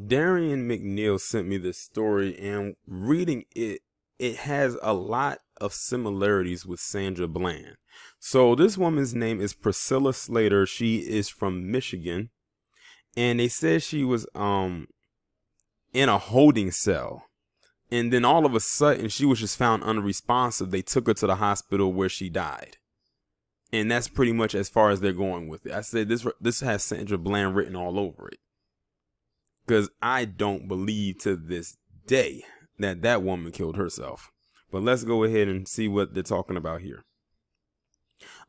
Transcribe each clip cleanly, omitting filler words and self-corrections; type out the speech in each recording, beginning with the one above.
Darian McNeil sent me this story, and reading it, it has a lot of similarities with Sandra Bland. So this woman's name is Priscilla Slater. She is from Michigan, and they said she was in a holding cell. And then all of a sudden, she was just found unresponsive. They took her to the hospital where she died. And that's pretty much as far as they're going with it. I said this has Sandra Bland written all over it. Because I don't believe to this day that that woman killed herself. But let's go ahead and see what they're talking about here.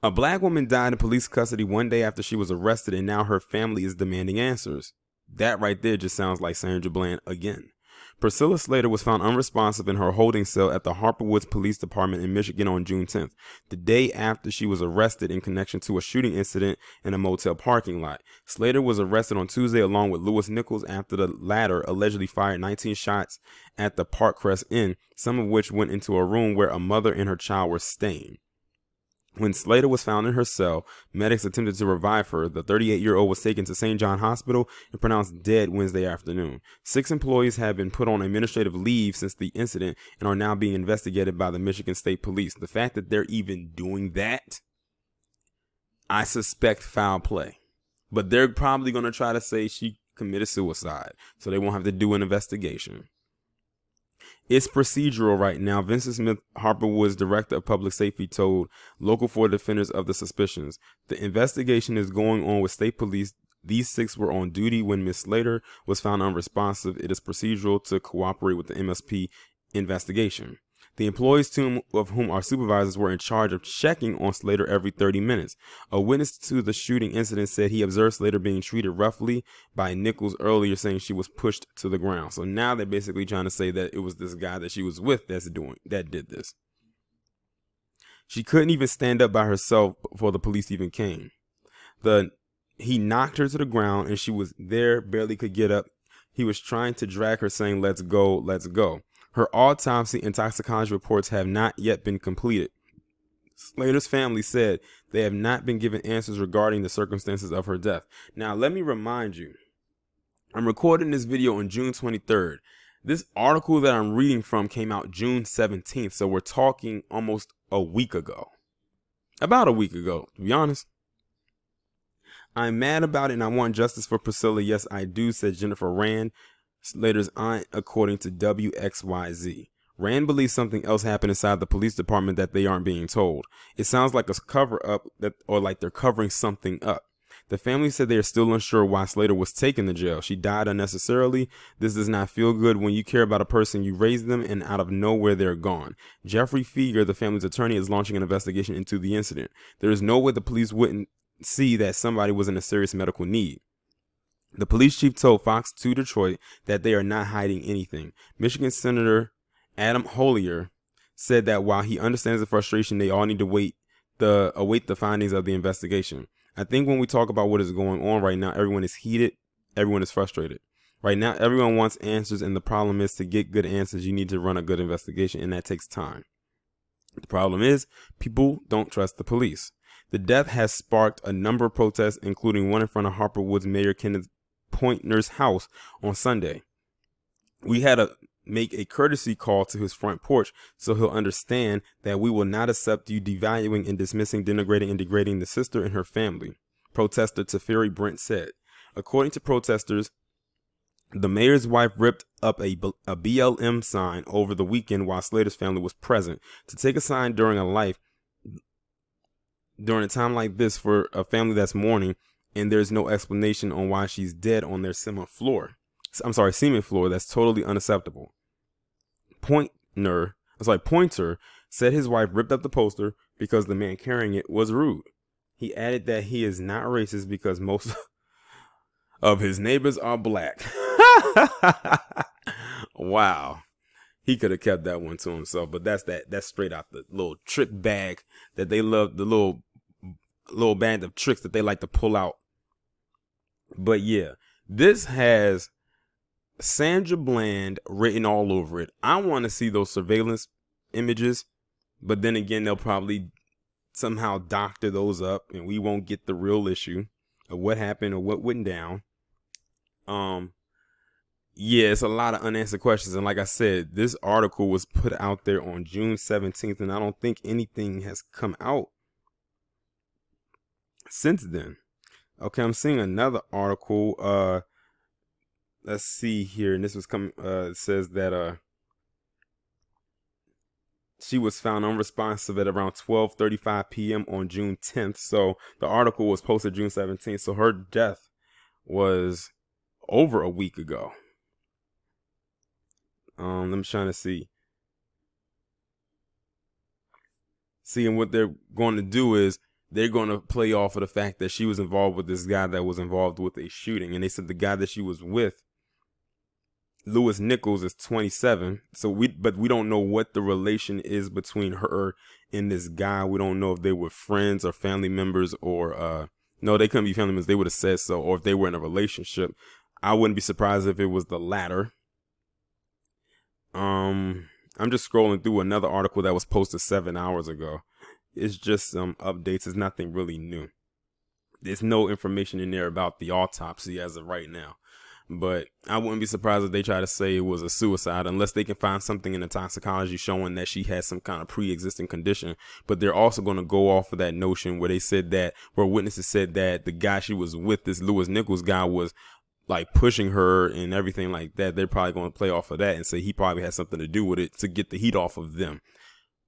A black woman died in police custody one day after she was arrested, and now her family is demanding answers. That right there just sounds like Sandra Bland again. Priscilla Slater was found unresponsive in her holding cell at the Harper Woods Police Department in Michigan on June 10th, the day after she was arrested in connection to a shooting incident in a motel parking lot. Slater was arrested on Tuesday along with Lewis Nichols after the latter allegedly fired 19 shots at the Parkcrest Inn, some of which went into a room where a mother and her child were staying. When Slater was found in her cell, medics attempted to revive her. The 38-year-old was taken to St. John Hospital and pronounced dead Wednesday afternoon. 6 employees have been put on administrative leave since the incident and are now being investigated by the Michigan State Police. The fact that they're even doing that, I suspect foul play. But they're probably going to try to say she committed suicide, so they won't have to do an investigation. It's procedural right now, Vincent Smith, Harper Woods Director of Public Safety, told Local 4 defenders of the suspicions. The investigation is going on with state police. These 6 were on duty when Ms. Slater was found unresponsive. It is procedural to cooperate with the MSP investigation. The employees, two of whom are supervisors, were in charge of checking on Slater every 30 minutes. A witness to the shooting incident said he observed Slater being treated roughly by Nichols earlier, saying she was pushed to the ground. So now they're basically trying to say that it was this guy that she was with that did this. She couldn't even stand up by herself before the police even came. He knocked her to the ground and she was there, barely could get up. He was trying to drag her, saying, "Let's go, let's go." Her autopsy and toxicology reports have not yet been completed. Slater's family said they have not been given answers regarding the circumstances of her death. Now, let me remind you, I'm recording this video on June 23rd. This article that I'm reading from came out June 17th, so we're talking almost a week ago. About a week ago, to be honest. I'm mad about it and I want justice for Priscilla. Yes, I do, said Jennifer Rand, Slater's aunt, according to WXYZ. Rand believes something else happened inside the police department that they aren't being told. It sounds like a cover-up, or like they're covering something up. The family said they are still unsure why Slater was taken to jail. She died unnecessarily. This does not feel good when you care about a person, you raise them, and out of nowhere they're gone. Jeffrey Feger, the family's attorney, is launching an investigation into the incident. There is no way the police wouldn't see that somebody was in a serious medical need. The police chief told Fox 2 Detroit that they are not hiding anything. Michigan Senator Adam Hollier said that while he understands the frustration, they all need to await the findings of the investigation. I think when we talk about what is going on right now, everyone is heated, everyone is frustrated. Right now, everyone wants answers, and the problem is to get good answers, you need to run a good investigation, and that takes time. The problem is people don't trust the police. The death has sparked a number of protests, including one in front of Harper Woods Mayor Kenneth Pointner's house on Sunday. We had to make a courtesy call to his front porch so he'll understand that we will not accept you devaluing and dismissing, denigrating, and degrading the sister and her family, protester Teferi Brent said. According to protesters, the mayor's wife ripped up a BLM sign over the weekend while Slater's family was present. To take a sign during a time like this for a family that's mourning, and there's no explanation on why she's dead on their cement floor. That's totally unacceptable. Pointer said his wife ripped up the poster because the man carrying it was rude. He added that he is not racist because most of his neighbors are black. Wow. He could have kept that one to himself, but that's straight out the little trick bag that they love, the little band of tricks that they like to pull out. But yeah, this has Sandra Bland written all over it. I want to see those surveillance images, but then again, they'll probably somehow doctor those up and we won't get the real issue of what happened or what went down. Yeah, it's a lot of unanswered questions. And like I said, this article was put out there on June 17th, and I don't think anything has come out since then. Okay, I'm seeing another article. Let's see here. And this was coming, it says that she was found unresponsive at around 12:35 p.m. on June 10th. So the article was posted June 17th. So her death was over a week ago. I'm trying to see. And what they're going to do is they're going to play off of the fact that she was involved with this guy that was involved with a shooting. And they said the guy that she was with, Lewis Nichols, is 27. But we don't know what the relation is between her and this guy. We don't know if they were friends or family members, or no, they couldn't be family members. They would have said so, or if they were in a relationship. I wouldn't be surprised if it was the latter. I'm just scrolling through another article that was posted 7 hours ago. It's just some updates. It's nothing really new. There's no information in there about the autopsy as of right now. But I wouldn't be surprised if they try to say it was a suicide, unless they can find something in the toxicology showing that she had some kind of pre-existing condition. But they're also going to go off of that notion where witnesses said that the guy she was with, this Lewis Nichols guy, was like pushing her and everything like that. They're probably going to play off of that and say he probably had something to do with it to get the heat off of them.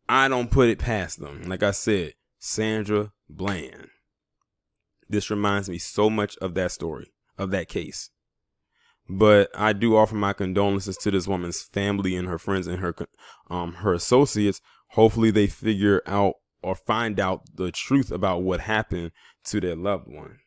I don't put it past them. Like I said, Sandra Bland. This reminds me so much of that story, of that case. But I do offer my condolences to this woman's family and her friends and her associates. Hopefully they figure out or find out the truth about what happened to their loved one.